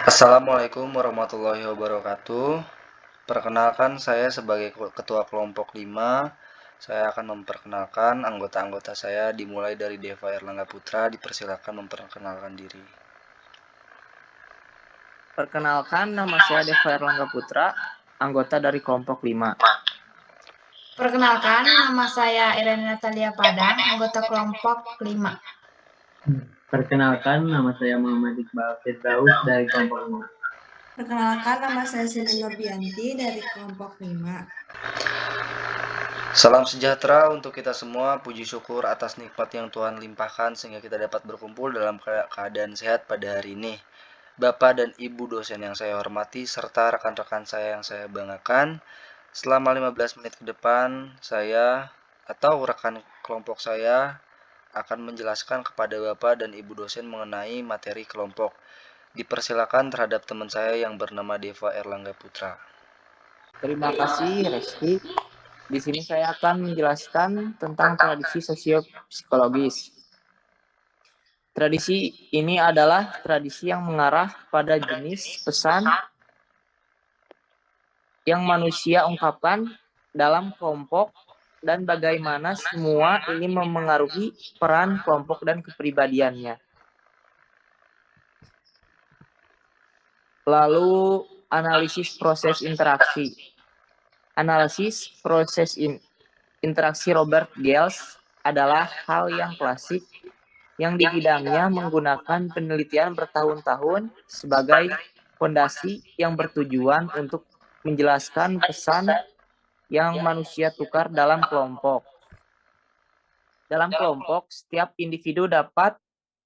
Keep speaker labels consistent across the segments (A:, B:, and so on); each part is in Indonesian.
A: Assalamualaikum warahmatullahi wabarakatuh. Perkenalkan saya sebagai ketua kelompok 5. Saya akan memperkenalkan anggota-anggota saya dimulai dari Deva Erlangga Putra. Dipersilakan memperkenalkan diri.
B: Perkenalkan, nama saya Deva Erlangga Putra, anggota dari kelompok 5.
C: Perkenalkan, nama saya Irene Natalia Padang, anggota kelompok 5.
D: Perkenalkan, nama saya Muhammad Iqbal Firdaus dari kelompok 5.
E: Perkenalkan, nama saya Sina Nurbianti dari kelompok 5.
A: Salam sejahtera untuk kita semua. Puji syukur atas nikmat yang Tuhan limpahkan sehingga kita dapat berkumpul dalam keadaan sehat pada hari ini. Bapak dan Ibu dosen yang saya hormati serta rekan-rekan saya yang saya banggakan, selama 15 menit ke depan saya atau rekan kelompok saya akan menjelaskan kepada Bapak dan Ibu dosen mengenai materi kelompok. Dipersilakan terhadap teman saya yang bernama Deva Erlangga Putra.
B: Terima kasih, Reski. Di sini saya akan menjelaskan tentang tradisi sosiopsikologis. Tradisi ini adalah tradisi yang mengarah pada jenis pesan yang manusia ungkapkan dalam kelompok dan bagaimana semua ini memengaruhi peran kelompok dan kepribadiannya. Lalu, analisis proses interaksi. Analisis proses interaksi Robert Gales adalah hal yang klasik yang di bidangnya menggunakan penelitian bertahun-tahun sebagai fondasi yang bertujuan untuk menjelaskan pesan yang manusia tukar dalam kelompok. Dalam kelompok, setiap individu dapat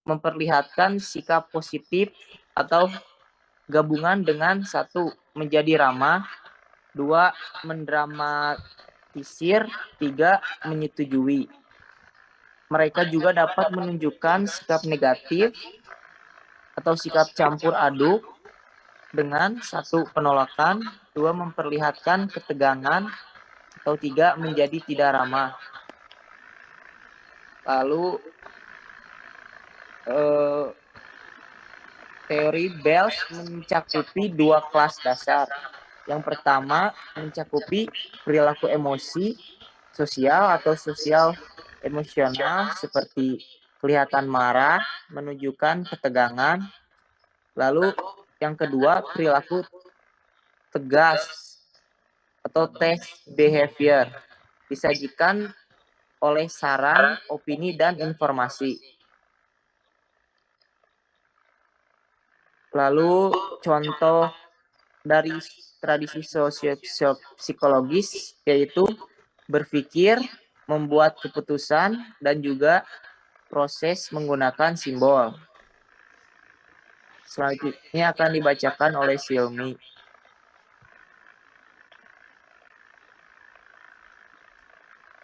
B: memperlihatkan sikap positif atau gabungan dengan 1. Menjadi ramah, 2. Mendramatisir, 3. Menyetujui. Mereka juga dapat menunjukkan sikap negatif atau sikap campur aduk dengan 1. Penolakan, 2. Memperlihatkan ketegangan, atau 3. Menjadi tidak ramah. Lalu teori Bales mencakupi 2 kelas dasar. Yang pertama mencakupi perilaku emosi sosial atau sosial emosional seperti kelihatan marah, menunjukkan ketegangan. Lalu yang kedua perilaku tegas atau test behavior disajikan oleh saran, opini, dan informasi. Lalu contoh dari tradisi sosiopsikologis yaitu berpikir, membuat keputusan, dan juga proses menggunakan simbol. Selanjutnya akan dibacakan oleh Silmi.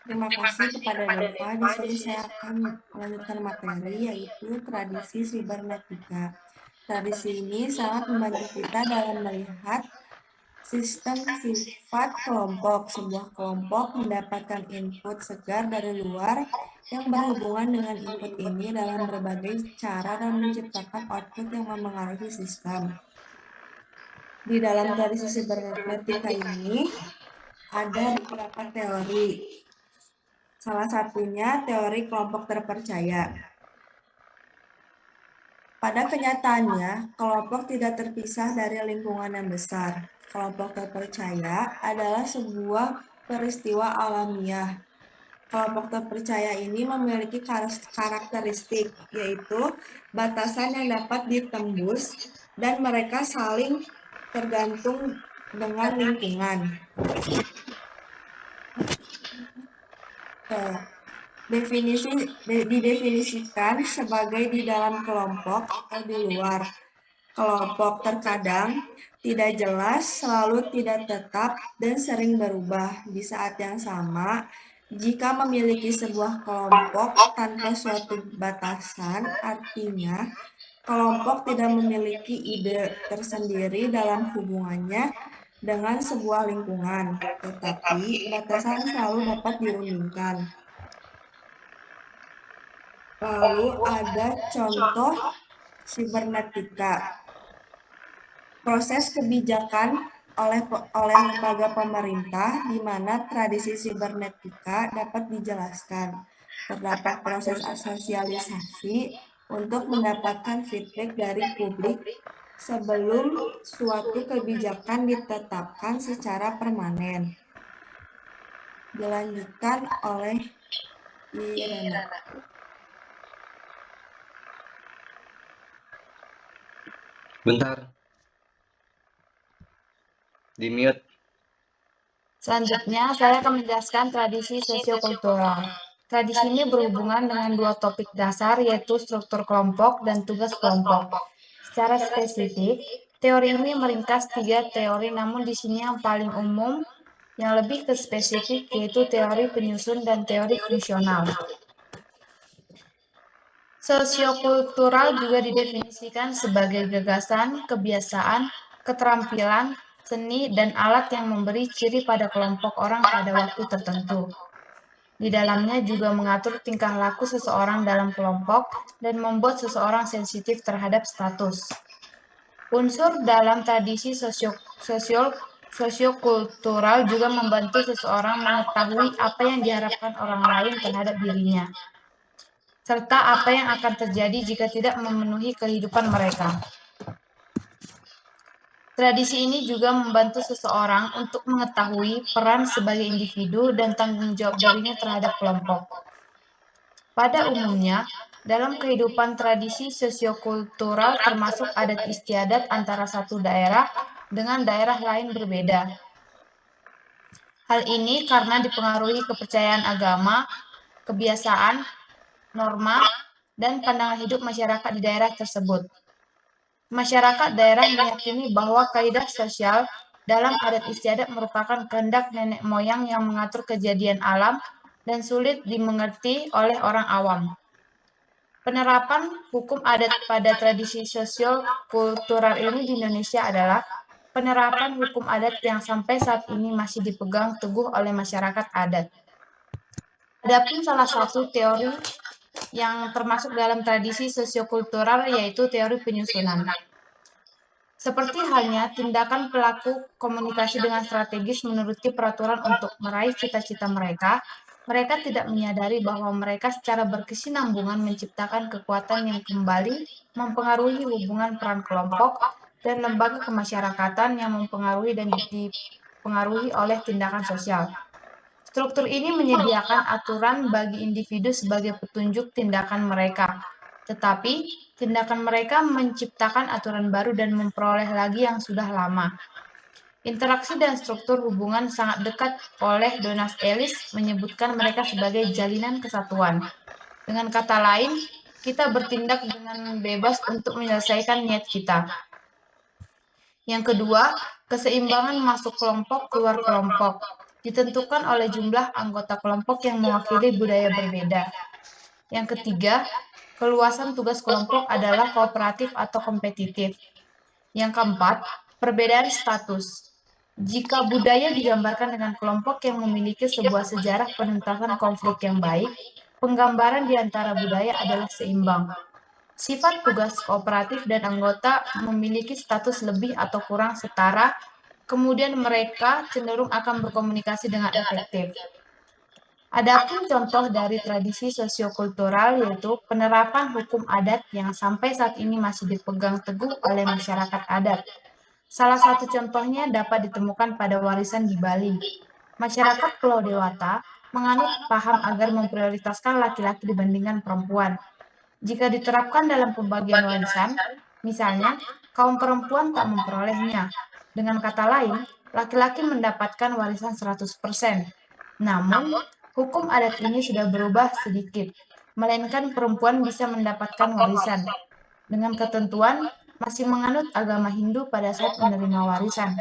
E: Terima kasih kepada Deva. Di sini saya akan melanjutkan materi yaitu tradisi sibernetika. Tradisi ini sangat membantu kita dalam melihat sistem sifat kelompok. Sebuah kelompok mendapatkan input segar dari luar yang berhubungan dengan input ini dalam berbagai cara dan menciptakan output yang memengaruhi sistem. Di dalam tradisi sibernetika ini ada beberapa teori. Salah satunya teori kelompok terpercaya. Pada kenyataannya, kelompok tidak terpisah dari lingkungan yang besar. Kelompok terpercaya adalah sebuah peristiwa alamiah. Kelompok terpercaya ini memiliki karakteristik, yaitu batasan yang dapat ditembus dan mereka saling tergantung dengan lingkungan. Didefinisikan sebagai di dalam kelompok atau di luar kelompok. Terkadang tidak jelas, selalu tidak tetap, dan sering berubah. Di saat yang sama, jika memiliki sebuah kelompok tanpa suatu batasan, artinya kelompok tidak memiliki ide tersendiri dalam hubungannya dengan sebuah lingkungan, tetapi batasan selalu dapat dirundingkan. Lalu ada contoh sibernetika. proses kebijakan oleh lembaga pemerintah di mana tradisi sibernetika dapat dijelaskan. Terdapat proses sosialisasi untuk mendapatkan feedback dari publik sebelum suatu kebijakan ditetapkan secara permanen. Dilanjutkan oleh Irena.
A: Bentar. Di mute.
C: Selanjutnya, saya akan menjelaskan tradisi sosiokultural. Tradisi ini berhubungan dengan dua topik dasar, yaitu struktur kelompok dan tugas kelompok. Secara spesifik, teori ini meringkas 3 teori, namun di sini yang paling umum, yang lebih ke spesifik, yaitu teori penyusun dan teori fungsional. Sosiokultural juga didefinisikan sebagai gagasan, kebiasaan, keterampilan, seni, dan alat yang memberi ciri pada kelompok orang pada waktu tertentu. Di dalamnya juga mengatur tingkah laku seseorang dalam kelompok dan membuat seseorang sensitif terhadap status. Unsur dalam tradisi sosiokultural juga membantu seseorang mengetahui apa yang diharapkan orang lain terhadap dirinya, serta apa yang akan terjadi jika tidak memenuhi kehidupan mereka. Tradisi ini juga membantu seseorang untuk mengetahui peran sebagai individu dan tanggung jawab dirinya terhadap kelompok. Pada umumnya, dalam kehidupan tradisi sosiokultural termasuk adat istiadat antara satu daerah dengan daerah lain berbeda. Hal ini karena dipengaruhi kepercayaan agama, kebiasaan, norma, dan pandangan hidup masyarakat di daerah tersebut. Masyarakat daerah meyakini bahwa kaidah sosial dalam adat istiadat merupakan kehendak nenek moyang yang mengatur kejadian alam dan sulit dimengerti oleh orang awam. Penerapan hukum adat pada tradisi sosiokultural ini di Indonesia adalah penerapan hukum adat yang sampai saat ini masih dipegang teguh oleh masyarakat adat. Adapun salah satu teori yang termasuk dalam tradisi sosiokultural yaitu teori penyusunan. Seperti halnya tindakan pelaku komunikasi dengan strategis menuruti peraturan untuk meraih cita-cita mereka, mereka tidak menyadari bahwa mereka secara berkesinambungan menciptakan kekuatan yang kembali mempengaruhi hubungan peran kelompok dan lembaga kemasyarakatan yang mempengaruhi dan dipengaruhi oleh tindakan sosial. Struktur ini menyediakan aturan bagi individu sebagai petunjuk tindakan mereka, tetapi tindakan mereka menciptakan aturan baru dan memperoleh lagi yang sudah lama. Interaksi dan struktur hubungan sangat dekat oleh Jonas Ellis menyebutkan mereka sebagai jalinan kesatuan. Dengan kata lain, kita bertindak dengan bebas untuk menyelesaikan niat kita. Yang kedua, keseimbangan masuk kelompok keluar kelompok ditentukan oleh jumlah anggota kelompok yang mewakili budaya berbeda. Yang ketiga, keluasan tugas kelompok adalah kooperatif atau kompetitif. Yang keempat, perbedaan status. Jika budaya digambarkan dengan kelompok yang memiliki sebuah sejarah penuntasan konflik yang baik, penggambaran di antara budaya adalah seimbang. Sifat tugas kooperatif dan anggota memiliki status lebih atau kurang setara, kemudian mereka cenderung akan berkomunikasi dengan efektif. Adapun contoh dari tradisi sosiokultural yaitu penerapan hukum adat yang sampai saat ini masih dipegang teguh oleh masyarakat adat. Salah satu contohnya dapat ditemukan pada warisan di Bali. Masyarakat Pulau Dewata menganut paham agar memprioritaskan laki-laki dibandingkan perempuan. Jika diterapkan dalam pembagian warisan, misalnya kaum perempuan tak memperolehnya. Dengan kata lain, laki-laki mendapatkan warisan 100%. Namun, hukum adat ini sudah berubah sedikit, melainkan perempuan bisa mendapatkan warisan. Dengan ketentuan, masih menganut agama Hindu pada saat menerima warisan.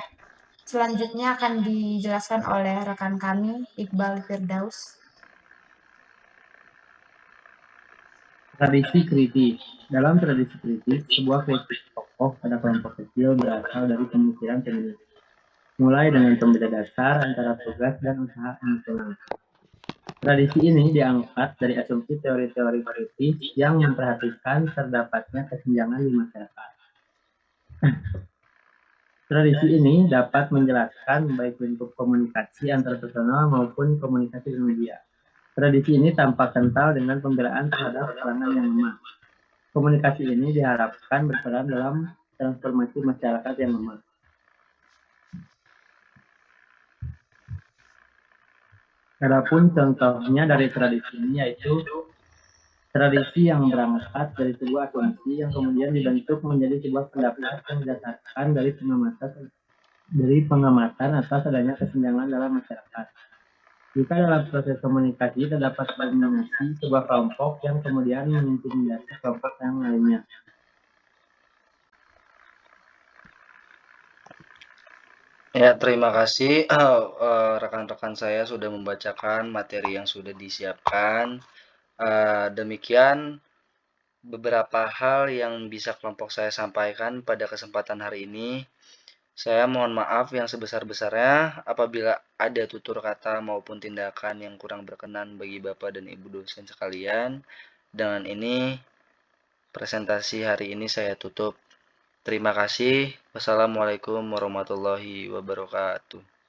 C: Selanjutnya akan dijelaskan oleh rekan kami, Iqbal Firdaus.
D: Tradisi kritis. Dalam tradisi kritis, sebuah kritis tokoh pada kelompok kecil berasal dari pemikiran feminis, mulai dengan pembeda dasar antara tugas dan usaha emosional. Tradisi ini diangkat dari asumsi teori-teori kritis yang memperhatikan terdapatnya kesenjangan di masyarakat. Tradisi ini dapat menjelaskan baik bentuk komunikasi antar personal maupun komunikasi di media. Tradisi ini tampak kental dengan pembelaan terhadap kalangan yang lemah. Komunikasi ini diharapkan berperan dalam transformasi masyarakat yang lemah. Adapun contohnya dari tradisi ini yaitu tradisi yang berangkat dari sebuah asumsi yang kemudian dibentuk menjadi sebuah pendapat yang didasarkan dari pengamatan atas adanya kesenjangan dalam masyarakat. Jika dalam proses komunikasi terdapat dominasi sebuah kelompok yang kemudian mengintimidasi kelompok yang lainnya.
A: Ya, terima kasih rekan-rekan saya sudah membacakan materi yang sudah disiapkan. Demikian beberapa hal yang bisa kelompok saya sampaikan pada kesempatan hari ini. Saya mohon maaf yang sebesar-besarnya apabila ada tutur kata maupun tindakan yang kurang berkenan bagi Bapak dan Ibu dosen sekalian. Dengan ini, presentasi hari ini saya tutup. Terima kasih. Wassalamualaikum warahmatullahi wabarakatuh.